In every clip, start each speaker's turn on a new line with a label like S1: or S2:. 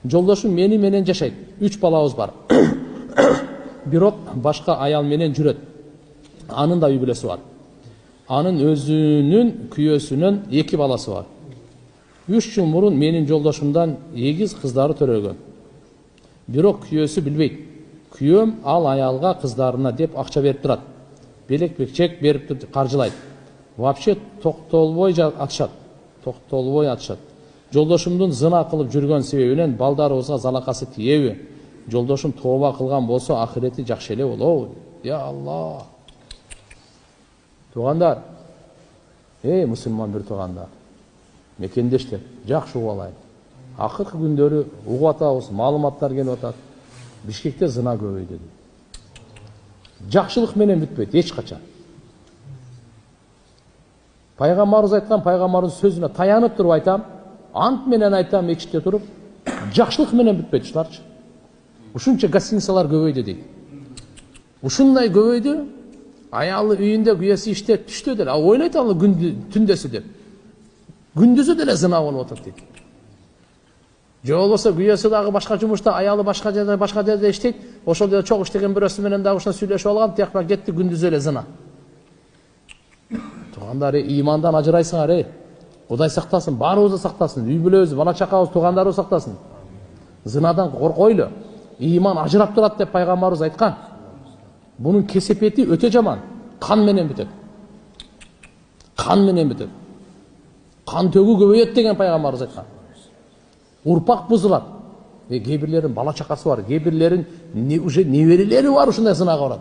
S1: Жолдошум мени менен жашайт. 3 балабыз бар. Бирок башка аял менен жүрөт. Анын да үй бүлөсү бар. Анын өзүнүн күйөөсүнөн 2 баласы бар. 3 жыл мурун менин жолдошумдан 2 кыздары төрөгөн. Бирок күйөөсү билбейт. Күйөөм ал аялга кыздарына деп акча берип турат. Белек бекчек берип каржылайт. Вообще токтолбой атышат. Жолдошумдун зына кылып жүргөн себебинен балдарыбызга залакасы тиеби? Жолдошум тооба кылган болсо ахирети жакшы эле болобу? Я Аллах. Туугандар, мусулман бир туугандар, мекендештер, жакшы угуп алайын. Акыркы күндөрү угуп атабыз, маалыматтар келип атат. Бишкекте зына көбөйдү. Жакшылык менен бүтпөйт эч качан. Пайгамбарыбыз айткан, пайгамбарыбыздын сөзүнө таянып туруп айтам, ант менен айтам, мечитте туруп, жакшылык менен бүтпөйт ушуларчы. Ушунча гостиницалар көбөйдү дейт. Ушундай көбөйдү, аялы үйүндө күйөөсү иштеп түштө деле, ойлойт ал түндөсү деп. Күндүзү деле зына болуп атат дейт. Же болбосо күйөөсү дагы башка жумушта, аялы башка жерде иштейт, ошол жерде чогуу иштеген бирөөсү менен дагы ушуна сүйлөшүп алган, тияк кетти, күндүзү эле зына. Туугандар, имандан ажырайсыңар, Кудай сактасын, баарыбызды сактасын, үй бүлөбүз, бала чакабыз, туугандарыбыз сактасын. Зынадан коркойлу. Иман ажырап турат деп пайгамбарыбыз айткан. Bunun kesepeti öte жаман. Kan menen bitет. Kan menen bitет. Kan төгүү көбөйөт деген пайгамбарыбыз айткан. Урпак бузулат. Кээ бирлеринин бала чакасы бар, кээ бирлеринин уже неберелери бар ушундай зынага барат.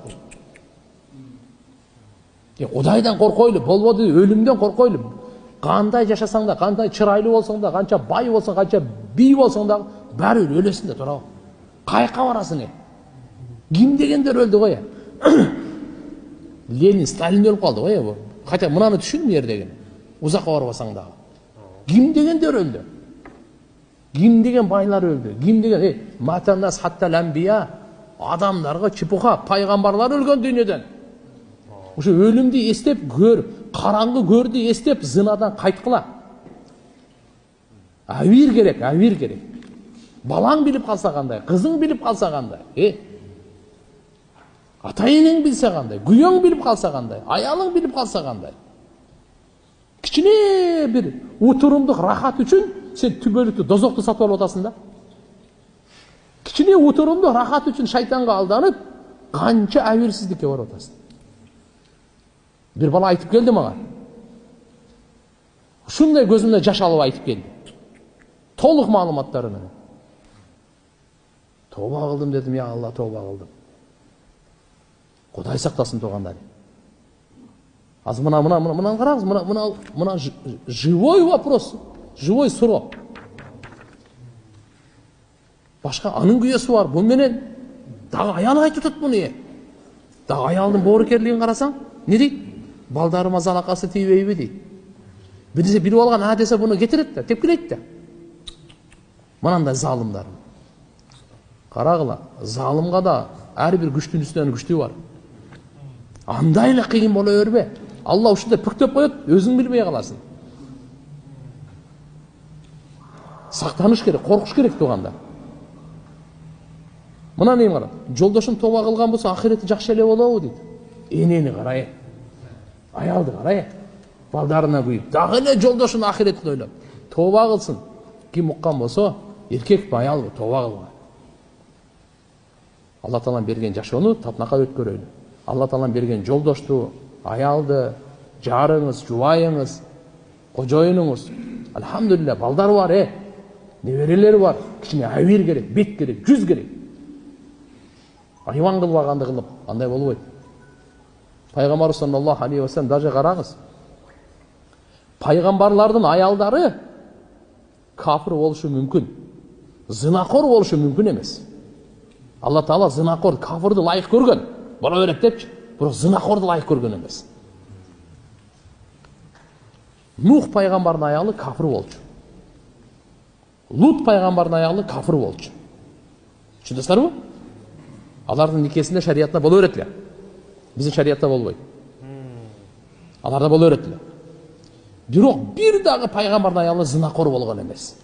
S1: Кудайдан коркойлу, болбоду өлүмдөн коркойлу. Кандай жашасаң да, кандай чырайлуу болсоң да, канча бай болсоң, канча бий болсоң да, баары өлөсүң да туурабы? Кайка барасың? Ким дегендер өлдү го? Ленин, Сталин өлүп калды го. Хотя мынаны түшүн жердеген. Узакка барбасаң дагы. Ким дегендер өлдү? Ким деген байлар өлдү? Ким деген матанас хаттал анбия, адамдарга чепуха, пайгамбарлар өлгөн дүйнөдөн. Ушу өлүмдү эстеп көр, караңгы көрдү эстеп зынадан кайткыла. Авир керек. Балаң билип калса кандай, кызың билип калса кандай? Ата-энең билсе кандай, күйөөң билип калса кандай, аялың билип калса кандай? Кичине бир утурумдук рахат үчүн сен түбөлүктү дозокту сатып алып атасың да. Кичине утурумдук рахат үчүн шайтанга алданып, канча авирсиздикке барып атасың. Bir bala aytıp geldi manga. Şunday gözümde jaş alıp aytıp geldi. Толук маалыматтары менен. Тоба кылдым дедим, я Алла, тоба кылдым. Кудай сактасын туугандар. Азыр мына караңыз, мына живой вопрос, живой суроо. Башка анын күйөөсү бар, бу менен дагы аял айтып атат муну. Дагы аялдын боорукерлигин карасаң, не дейт? Балдарыма залакасы тийбейби дейт. Биринчи билип алган адесе буну кетирет да, тепкилейт да. Мынандай залымдар. Карагыла, залымга да ар бир күчтүн үстүнөн күчтүү бар. Андай эле кыйын боло бербе. Алла ушундай пүктөп коет, өзүң билбей каласың. Сактаныш керек, коркуш керек тууганда. Мына нем кара. Жолдошум тоба кылган болсо ахирети жакшы эле болобу дейт. Энени карай. Аялды карай. Балдарына күйүп, дагы эле жолдошун ахиретин ойлоп. Тоба кылсын. Ким уккан болсо, эркекпи, аялбы, тоба кылган. Алла Таалам берген жашоону татнака өткөрөйлү. Алла Таалам берген жолдошту, аялды, жарыңыз, жубайыңыз, кожоюнуңуз, алхамдулилля, балдар бар, неберелери бар. Кичине авир керек, бет керек, жүз керек. Айван кылбаганды кылып, андай болбойт. Пайгамбар саллаллаху алейхи ва саллям даже караңыз. Пайгамбарлардын аялдары кафир болушу мүмкүн. Зынакор болушу мүмкүн эмес. Алла Таала зынакор, кафирди лайык көргөн. Боло берет депчи, бирок зынакорду лайык көргөн эмес. Нух пайгамбардын аялы кафир болчу. Лут пайгамбардын аялы кафир болчу. Түшүндүңүзбү? Алардын никесинде шариятта боло берет эле. Биздин шариятта болбойт. Аларда боло берет эле. Бирок бир дагы пайгамбардын аялы зынакор болгон эмес.